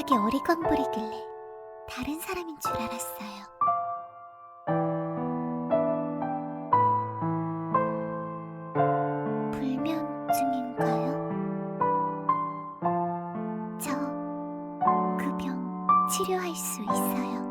이상하게 어리광부리길래 다른 사람인 줄 알았어요. 불면증인가요? 저 그 병 치료할 수 있어요.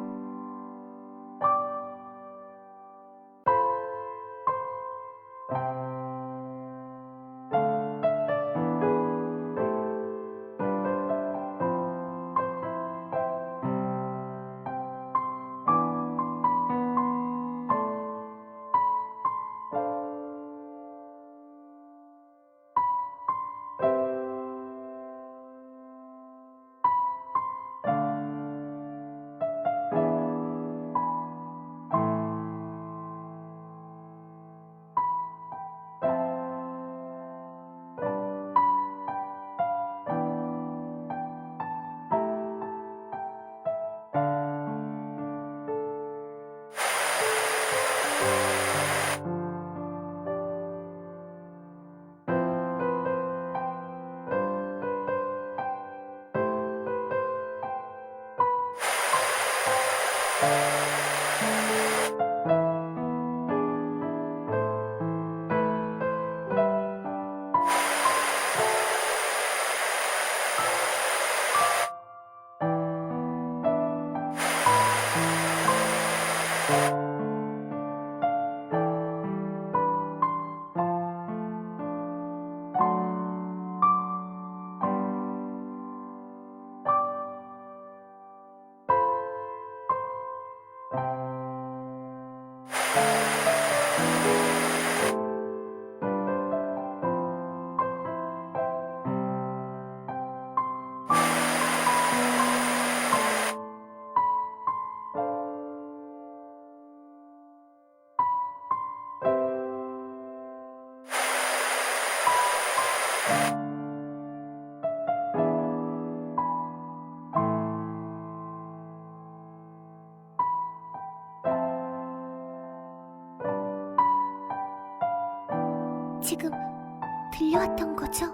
지금 들려왔던 거죠?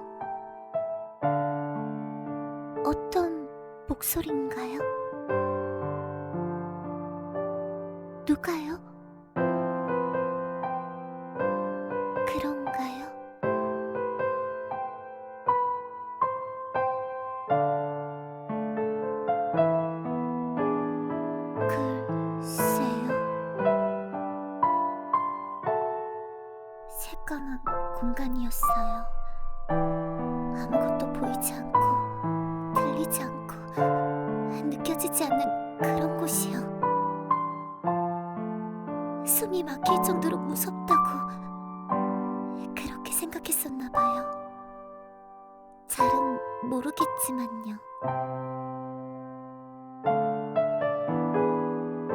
어떤 목소리인가요? 누가요? 그런가요? 글쎄요. 새까만 공간이었어요. 아무것도 보이지 않고 들리지 않고 느껴지지 않는 그런 곳이요. 숨이 막힐 정도로 무섭다고 그렇게 생각했었나 봐요. 잘은 모르겠지만요.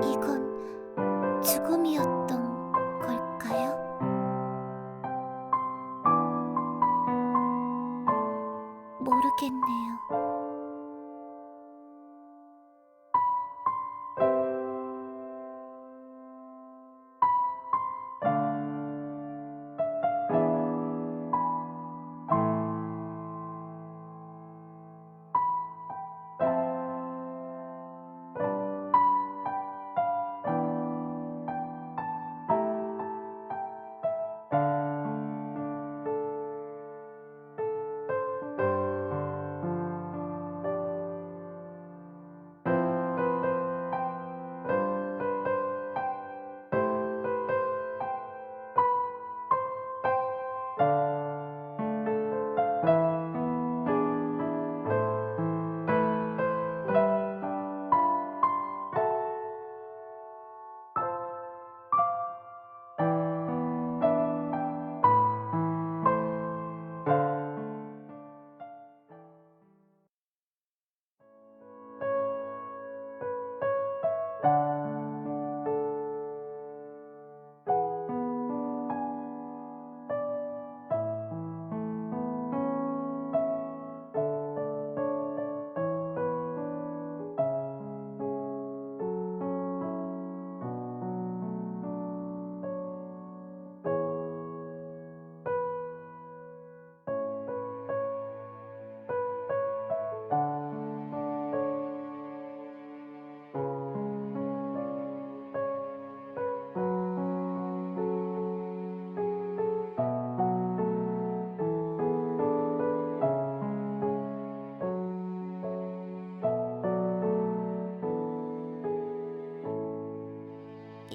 이건 죽음이었던 걸까요? 모르겠네요.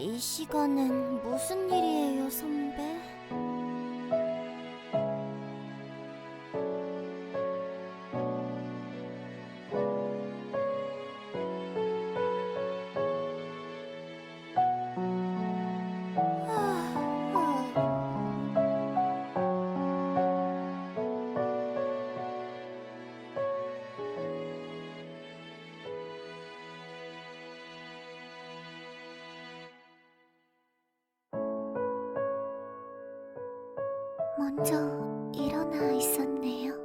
이 시간엔 무슨 일이에요, 선배? 먼저 일어나 있었네요.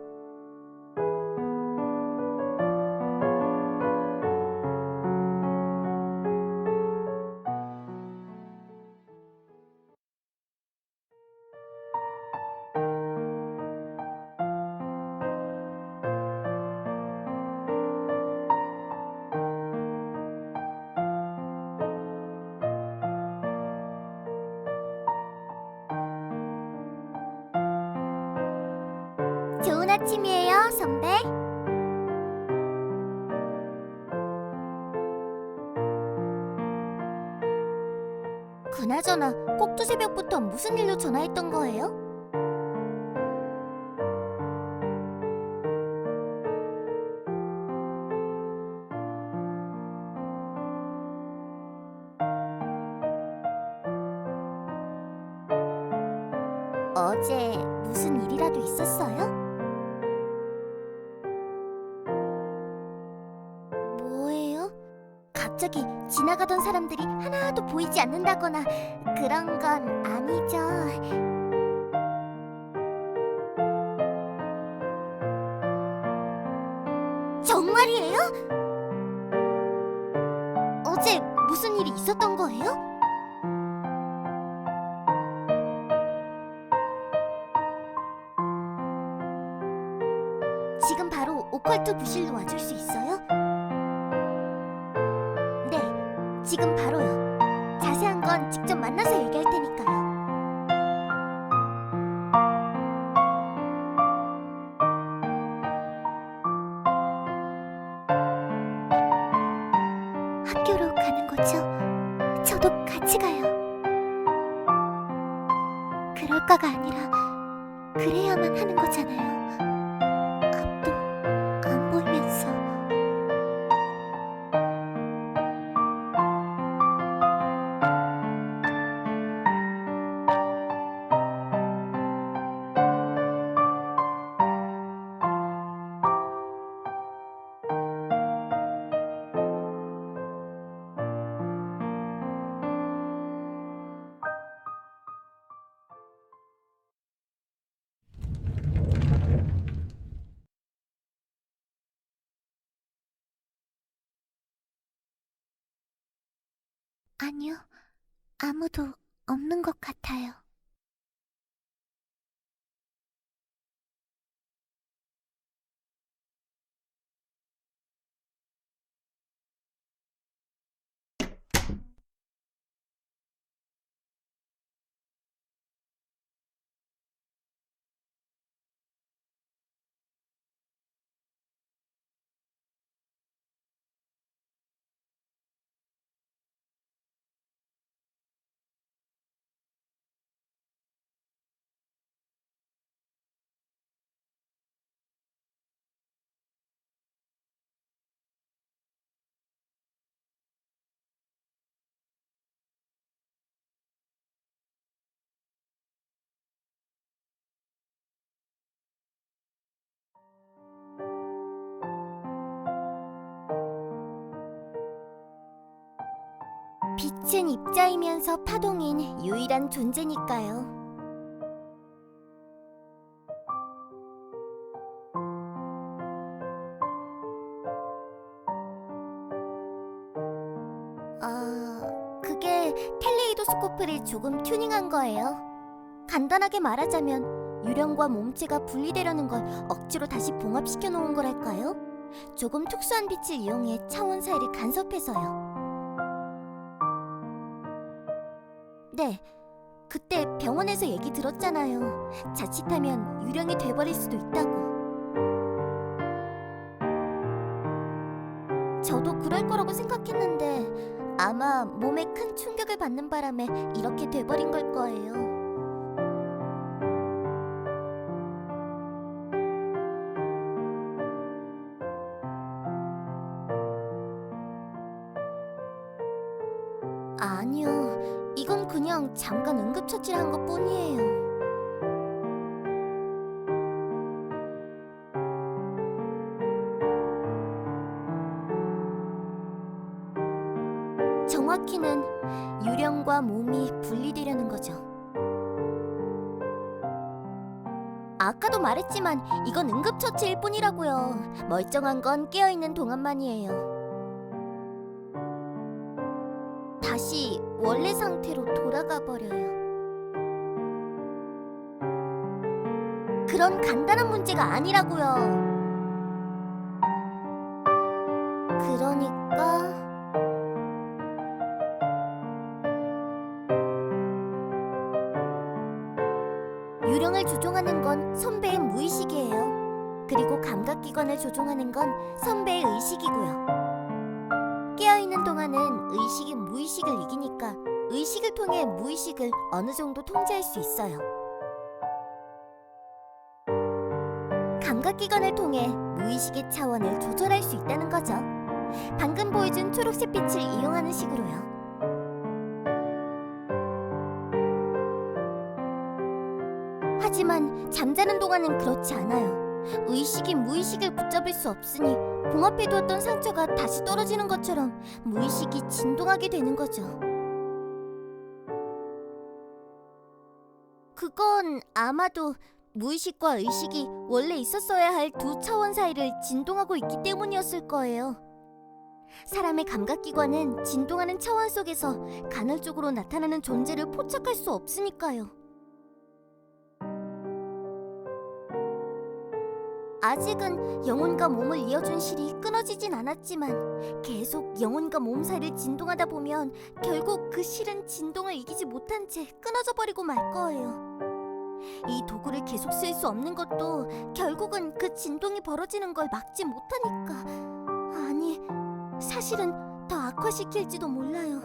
좋은 아침이에요, 선배. 그나저나 꼭두 새벽부터 무슨 일로 전화했던 거예요? 어제 무슨 일이라도 있었어요? 뭐예요? 갑자기 지나가던 사람들이 하나도 보이지 않는다거나 그런 건 아니죠? 정말이에요? 어제 무슨 일이 있었던 거예요? 지금 바로 오컬트 부실로 와줄 수 있어요? 네, 지금 바로요. 자세한 건 직접 만나서 얘기할 테니까요. 학교로 가는 거죠? 저도 같이 가요. 그럴 거가 아니라 그래야만 하는 거잖아요. 앞도 안 보이면서. 아니요, 아무도 없는 것 같아요. 빛은 입자이면서 파동인 유일한 존재니까요. 그게 텔레이도스코프를 조금 튜닝한 거예요. 간단하게 말하자면 유령과 몸체가 분리되려는 걸 억지로 다시 봉합시켜 놓은 거랄까요? 조금 특수한 빛을 이용해 차원 사이를 간섭해서요. 네, 그때 병원에서 얘기 들었잖아요. 자칫하면 유령이 돼버릴 수도 있다고. 저도 그럴 거라고 생각했는데 아마 몸에 큰 충격을 받는 바람에 이렇게 돼버린 걸 거예요. 아니요, 이건 그냥 잠깐 응급처치를 한 것뿐이에요. 정확히는 유령과 몸이 분리되려는 거죠. 아까도 말했지만 이건 응급처치일 뿐이라고요. 멀쩡한 건 깨어있는 동안만이에요. 다시 원래 상태로 돌아가 버려요. 그런 간단한 문제가 아니라고요. 그러니까 유령을 조종하는 건 선배의 무의식이에요. 그리고 감각기관을 조종하는 건 선배의 의식이고요. 깨어있는 동안은 의식이 무의식을 이기니까 의식을 통해 무의식을 어느 정도 통제할 수 있어요. 감각기관을 통해 무의식의 차원을 조절할 수 있다는 거죠. 방금 보여준 초록색 빛을 이용하는 식으로요. 하지만 잠자는 동안은 그렇지 않아요. 의식이 무의식을 붙잡을 수 없으니 봉합해 두었던 상처가 다시 떨어지는 것처럼 무의식이 진동하게 되는 거죠. 그건 아마도 무의식과 의식이 원래 있었어야 할 두 차원 사이를 진동하고 있기 때문이었을 거예요. 사람의 감각기관은 진동하는 차원 속에서 간헐적으로 나타나는 존재를 포착할 수 없으니까요. 아직은 영혼과 몸을 이어준 실이 끊어지진 않았지만 계속 영혼과 몸 사이를 진동하다 보면 결국 그 실은 진동을 이기지 못한 채 끊어져 버리고 말 거예요. 이 도구를 계속 쓸 수 없는 것도 결국은 그 진동이 벌어지는 걸 막지 못하니까. 아니, 사실은 더 악화시킬지도 몰라요.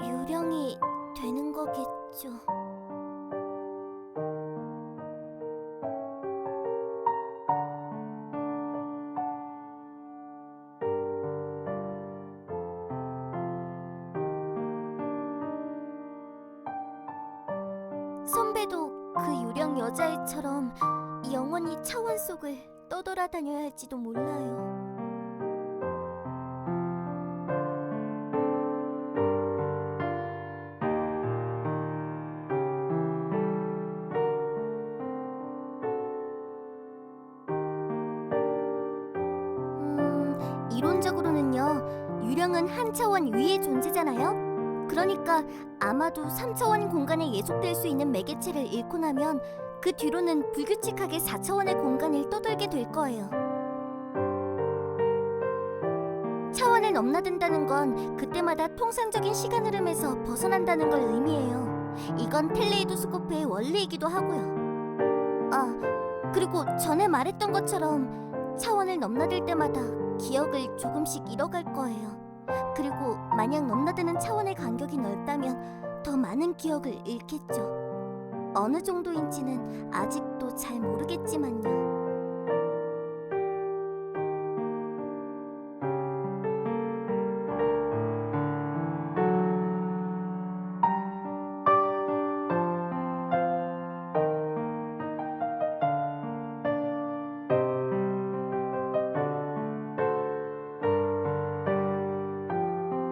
유령이 되는 거겠죠. 선배도 그 유령 여자애처럼 영원히 차원 속을 떠돌아다녀야 할지도 몰라요. 이론적으로는요, 유령은 한 차원 위의 존재잖아요. 그러니까 아마도 3차원 공간에 예속될 수 있는 매개체를 잃고 나면 그 뒤로는 불규칙하게 4차원의 공간을 떠돌게 될 거예요. 차원을 넘나든다는 건 그때마다 통상적인 시간 흐름에서 벗어난다는 걸 의미해요. 이건 텔레이도스코프의 원리이기도 하고요. 아, 그리고 전에 말했던 것처럼 차원을 넘나들 때마다 기억을 조금씩 잃어갈 거예요. 그리고 만약 넘나드는 차원의 간격이 넓다면 더 많은 기억을 잃겠죠. 어느 정도인지는 아직도 잘 모르겠지만요.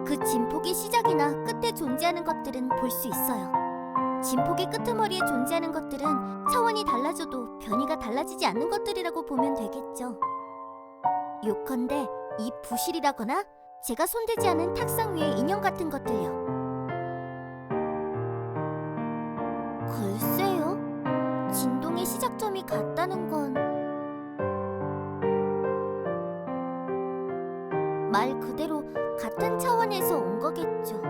그 진폭의 시작이나 끝에 존재하는 것들은 볼 수 있어요. 진폭의 끄트머리에 존재하는 것들은 차원이 달라져도 변이가 달라지지 않는 것들이라고 보면 되겠죠. 요컨대 이 부실이라거나 제가 손대지 않은 탁상 위의 인형 같은 것들요. 글쎄요. 진동의 시작점이 같다는 건 말 그대로 같은 차원에서 온 거겠죠.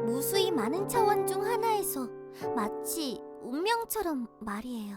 무수히 많은 차원 중 하나에서 마치 운명처럼 말이에요.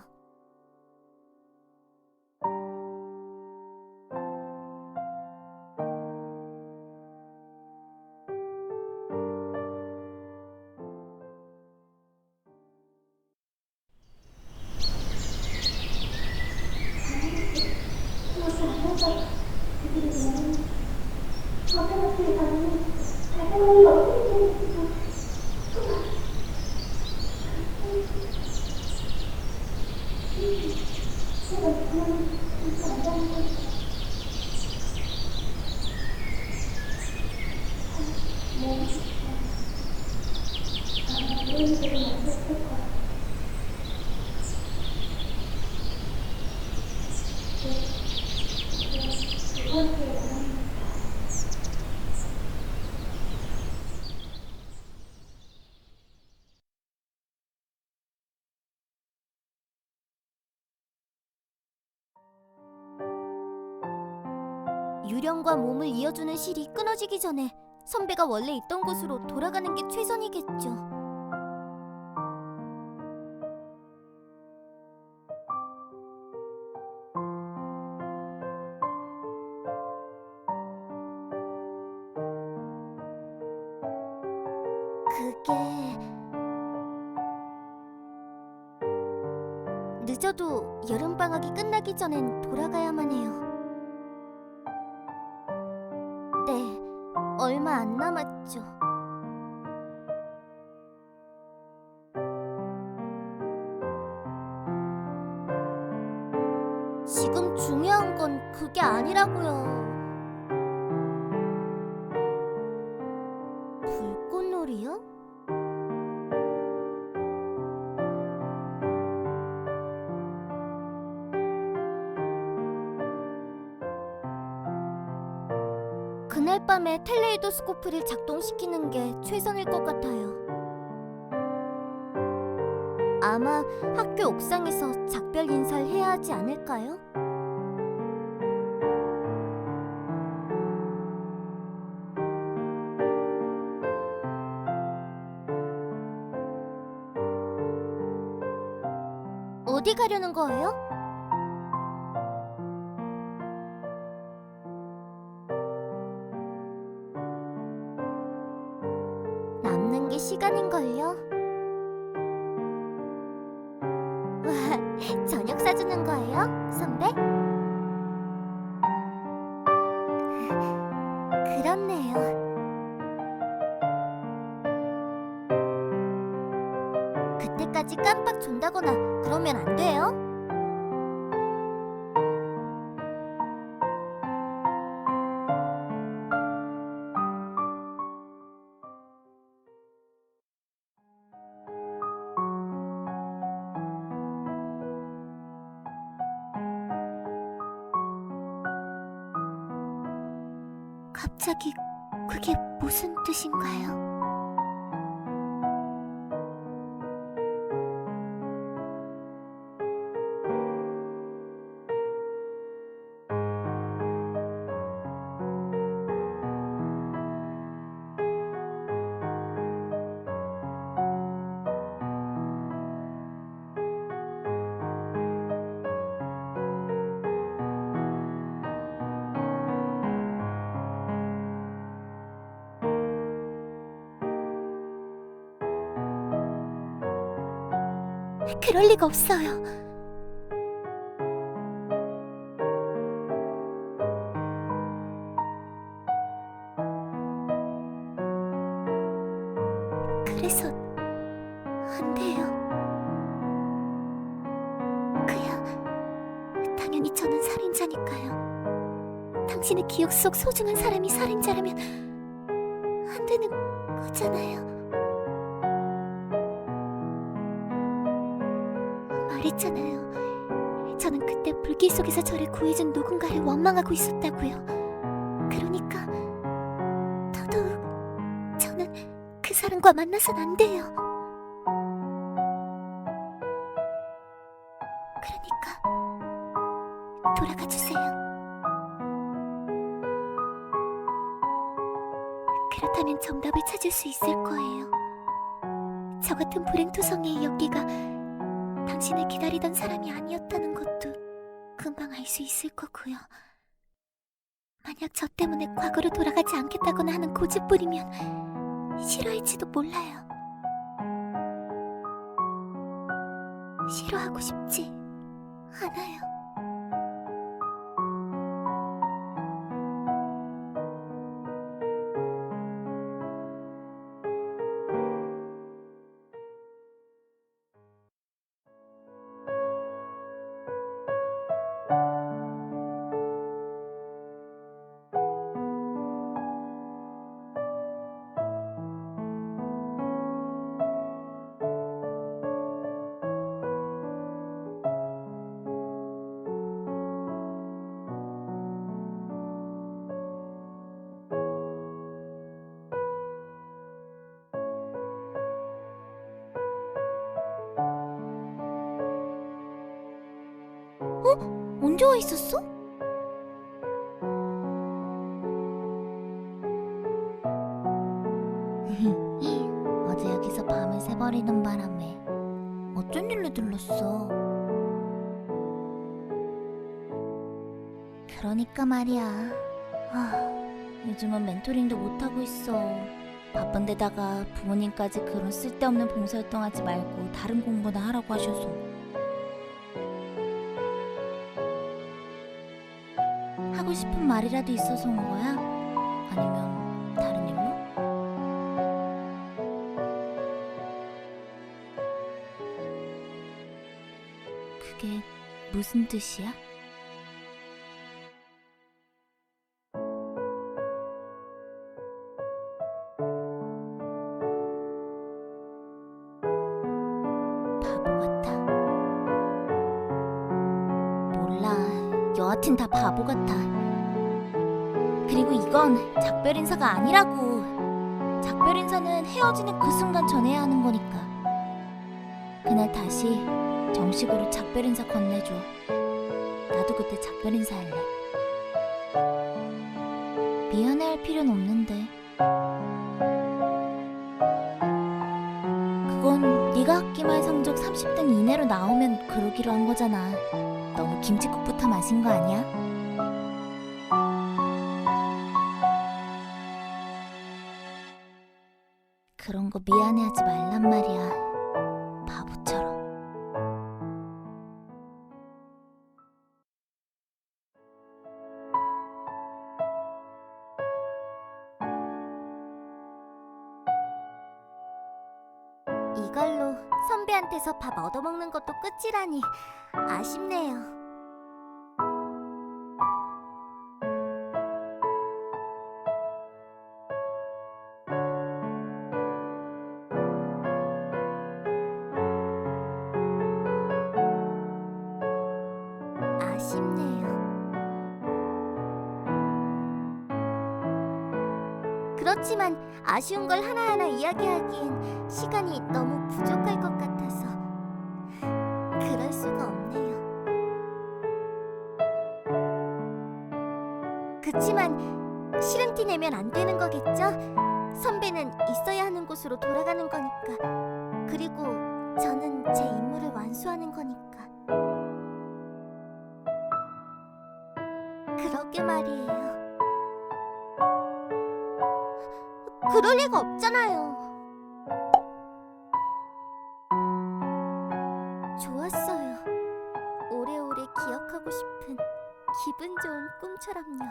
유령과 몸을 이어주는 실이 끊어지기 전에 선배가 원래 있던 곳으로 돌아가는 게 최선이겠죠. 그게... 늦어도 여름방학이 끝나기 전엔 돌아가야만 해요. 네, 얼마 안 남았죠. 지금 중요한 건 그게 아니라고요. 불꽃놀이요? 그날 밤에 텔레이도스코프를 작동시키는 게 최선일 것 같아요. 아마 학교 옥상에서 작별 인사를 해야 하지 않을까요? 어디 가려는 거예요? 남는 게 시간인걸요? 와, 저녁 사주는 거예요, 선배? 그렇네요. 그때까지 깜빡 존다거나 그러면 안 돼요? 갑자기 그게 무슨 뜻인가요? 그럴 리가 없어요. 그래서 안 돼요. 당연히 저는 살인자니까요. 당신의 기억 속 소중한 사람이 살인자라면 안 되는 거잖아요. 말했잖아요. 저는 그때 불길 속에서 저를 구해준 누군가를 원망하고 있었다고요. 그러니까 더더욱 저는 그 사람과 만나선 안 돼요. 그러니까 돌아가 주세요. 그렇다면 정답을 찾을 수 있을 거예요. 저 같은 불행투성이의 엽기가 당신을 기다리던 사람이 아니었다는 것도 금방 알 수 있을 거고요. 만약 저 때문에 과거로 돌아가지 않겠다거나 하는 고집부리면 싫어할지도 몰라요. 싫어하고 싶지 않아요. 언제 와 있었어? 어제 여기서 밤을 새버리는 바람에 어쩐 일로 들렀어? 그러니까 말이야. 요즘은 멘토링도 못하고 있어. 바쁜데다가 부모님까지 그런 쓸데없는 봉사활동하지 말고 다른 공부나 하라고 하셔서. 하고 싶은 말이라도 있어서 온 거야? 아니면 다른 일로? 그게 무슨 뜻이야? 바보 같아. 몰라. 여하튼 다 바보 같아. 그리고 이건 작별 인사가 아니라고. 작별 인사는 헤어지는 그 순간 전해야 하는 거니까. 그날 다시 정식으로 작별 인사 건네줘. 나도 그때 작별 인사할래. 미안해할 필요는 없는데. 그건 네가 학기말 성적 30등 이내로 나오면 그러기로 한 거잖아. 너무 김칫국부터 마신 거 아니야? 그런 거 미안해하지 말란 말이야. 바보처럼. 이걸로 선배한테서 밥 얻어먹는 것도 끝이라니 아쉽네요. 아쉽네요. 그렇지만 아쉬운 걸 하나하나 이야기하기엔 시간이 너무 부족할 것 같아서 그럴 수가 없네요. 그치만 싫은 티 내면 안 되는 거겠죠? 선배는 있어야 하는 곳으로 돌아가는 거니까. 그리고 저는 제 임무를 완수하는 거니까. 그러게 말이에요. 그럴 리가 없잖아요. 좋았어요. 오래오래 기억하고 싶은 기분 좋은 꿈처럼요.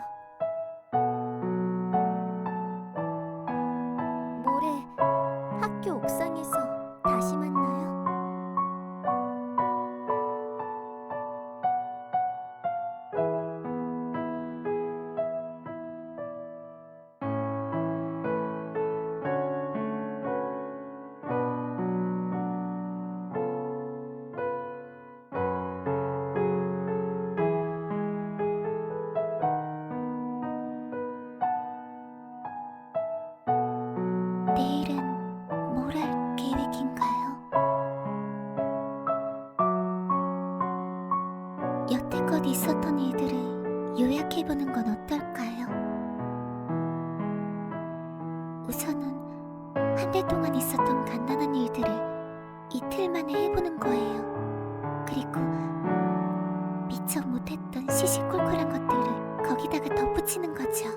모레 학교 옥상에서 다시 만나요. 내일은 뭘 할 계획인가요? 여태껏 있었던 일들을 요약해보는 건 어떨까요? 우선은 한 달 동안 있었던 간단한 일들을 이틀 만에 해보는 거예요. 그리고 미처 못했던 시시콜콜한 것들을 거기다가 덧붙이는 거죠.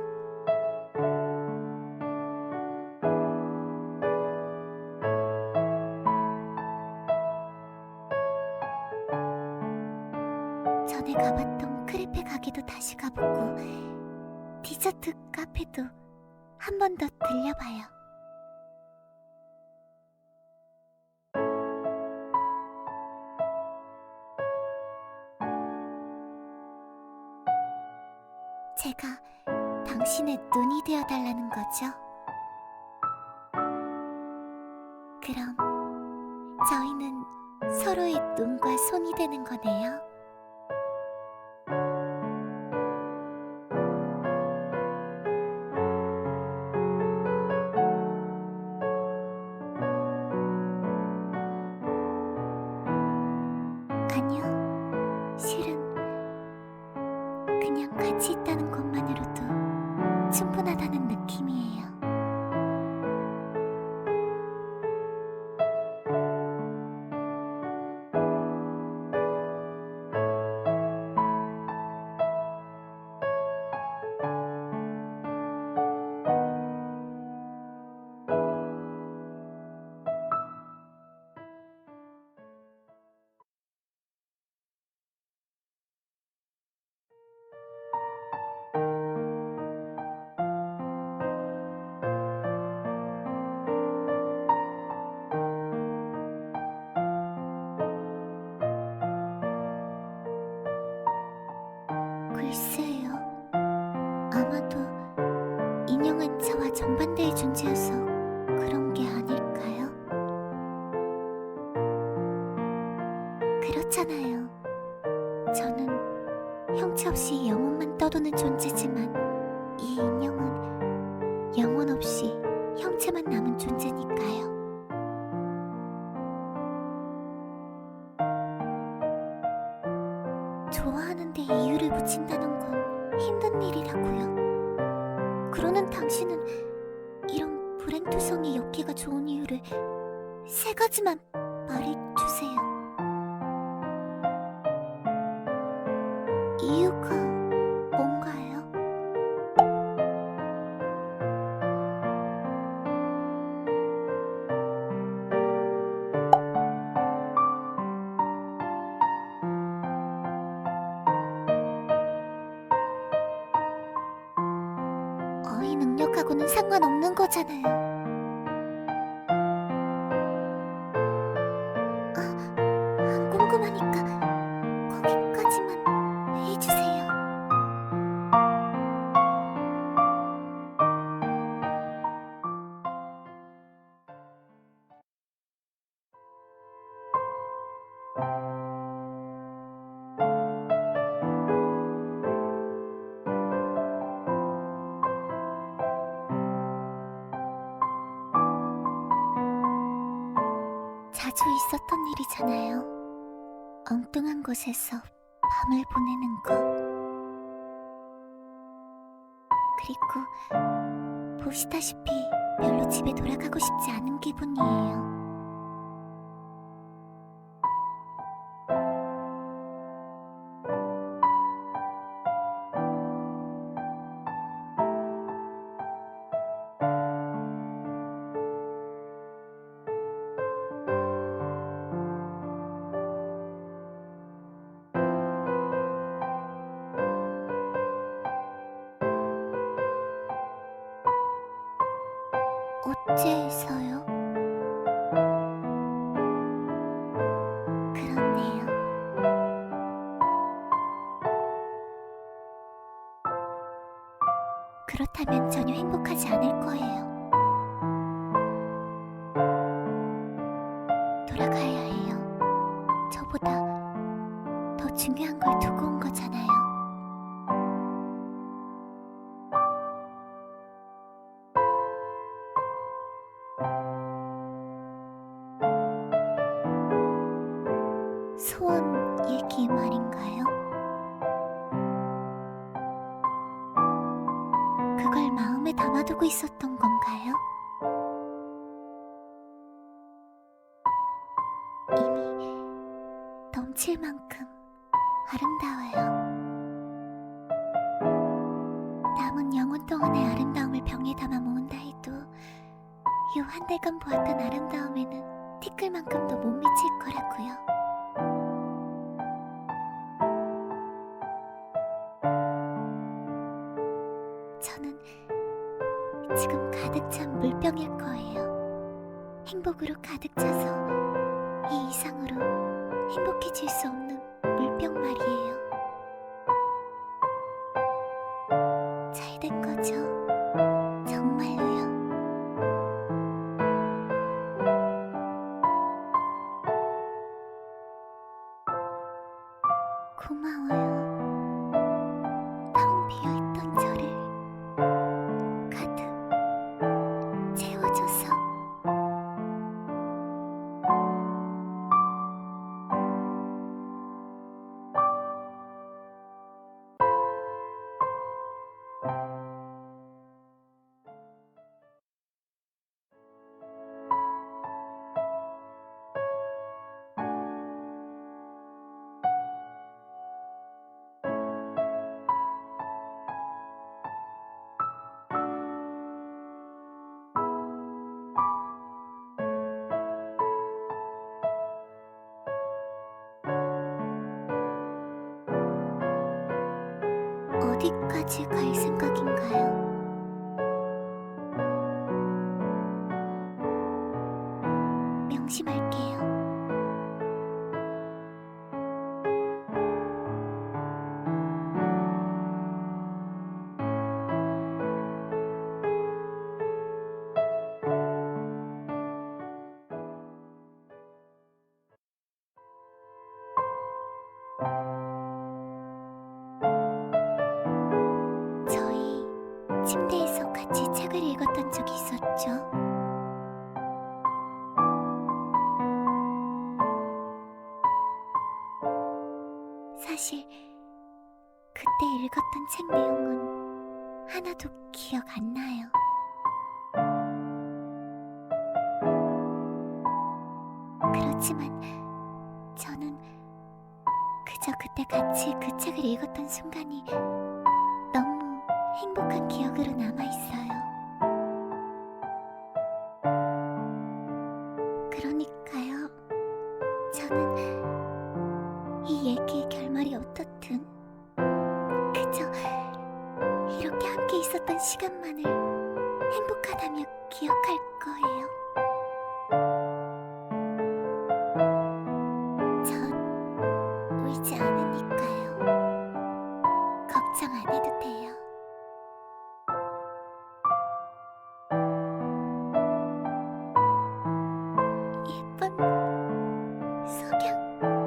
전에 가봤던 크레페 가게도 다시 가보고 디저트 카페도 한 번 더 들려봐요. 제가 당신의 눈이 되어달라는 거죠. 그럼 저희는 서로의 눈과 손이 되는 거네요. 아니요, 실은 그냥 같이 있다는 것만으로도 충분하다는 느낌이에요. 글쎄요, 아마도 인형은 저와 정반대의 존재여서 그런 게 아닐까요? 그렇잖아요. 저는 형체 없이 영혼만 떠도는 존재지만 이 인형은 영혼 없이 형체만 남은 존재니까요. 좋아하는데 이유를 붙인다는 건 힘든 일이라고요. 그러는 당신은 이런 불행투성이 엮기가 좋은 이유를 3가지만 말해주세요. 이유가 뭔가요? 어휘 능력하고는 상관없는 거잖아요. 안 궁금하니까 거기까지만 해주세요. 자주 있었던 일이잖아요. 엉뚱한 곳에서 밤을 보내는 거. 그리고 보시다시피 별로 집에 돌아가고 싶지 않은 기분이에요. 어째서요? 그렇네요. 그렇다면 전혀 행복하지 않을 거예요. 돌아가야 해요. 저보다 더 중요한 걸 두고 온 거잖아요. 소원 얘기 말인가요? 그걸 마음에 담아두고 있었던 건가요? 이미 미칠 만큼 아름다워요. 남은 영혼 동안의 아름다움을 병에 담아 모은다 해도 요 한 달간 보았던 아름다움에는 티끌만큼도 못 미칠 거라고요. 저는 지금 가득 찬 물병일 거예요. 행복으로 가득 차서 이 이상으로 행복해질 수 없는 물병 말이에요. 잘 된 거죠? 정말로요? 고마워요. 텅 비어있던 저를 가득 채워줘서. 어디까지 갈 생각인가요? 명심할게요. 저희 침대에서 같이 책을 읽었던 적이 있었죠. 사실 그때 읽었던 책 내용은 하나도 기억 안 나요. 그렇지만 저는 그저 그때 같이 그 책을 읽었던 순간이 너무 행복한 기억으로 남아있어요. 그러니까요, 저는 이 얘기의 결말이 어떻든 그저 이렇게 함께 있었던 시간만을 행복하다며 기억할 거예요. 전 울지 않으니까요. 걱정 안 해도 돼요. 예쁜 석양이네요.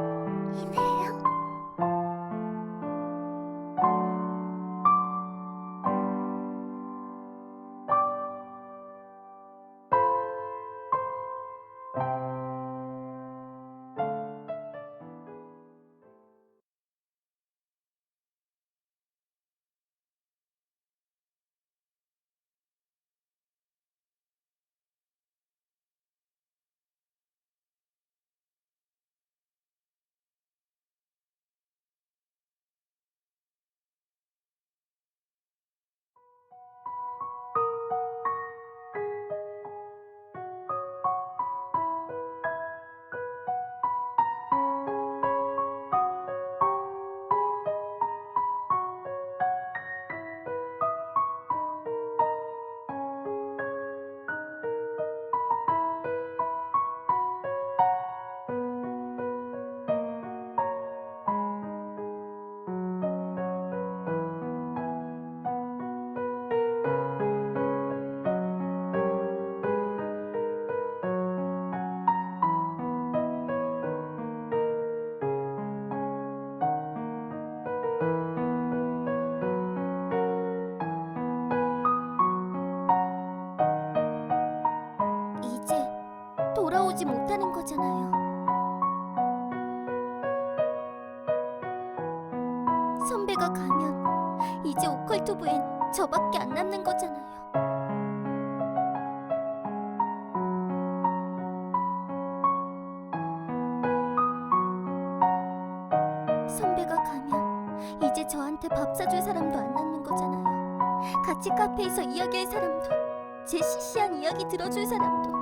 이제 돌아오지 못하는 거잖아요. 선배가 가면 이제 오컬트부엔 저밖에 안 남는 거잖아요. 저한테 밥 사줄 사람도 안 남는 거잖아요. 같이 카페에서 이야기할 사람도, 제 시시한 이야기 들어줄 사람도.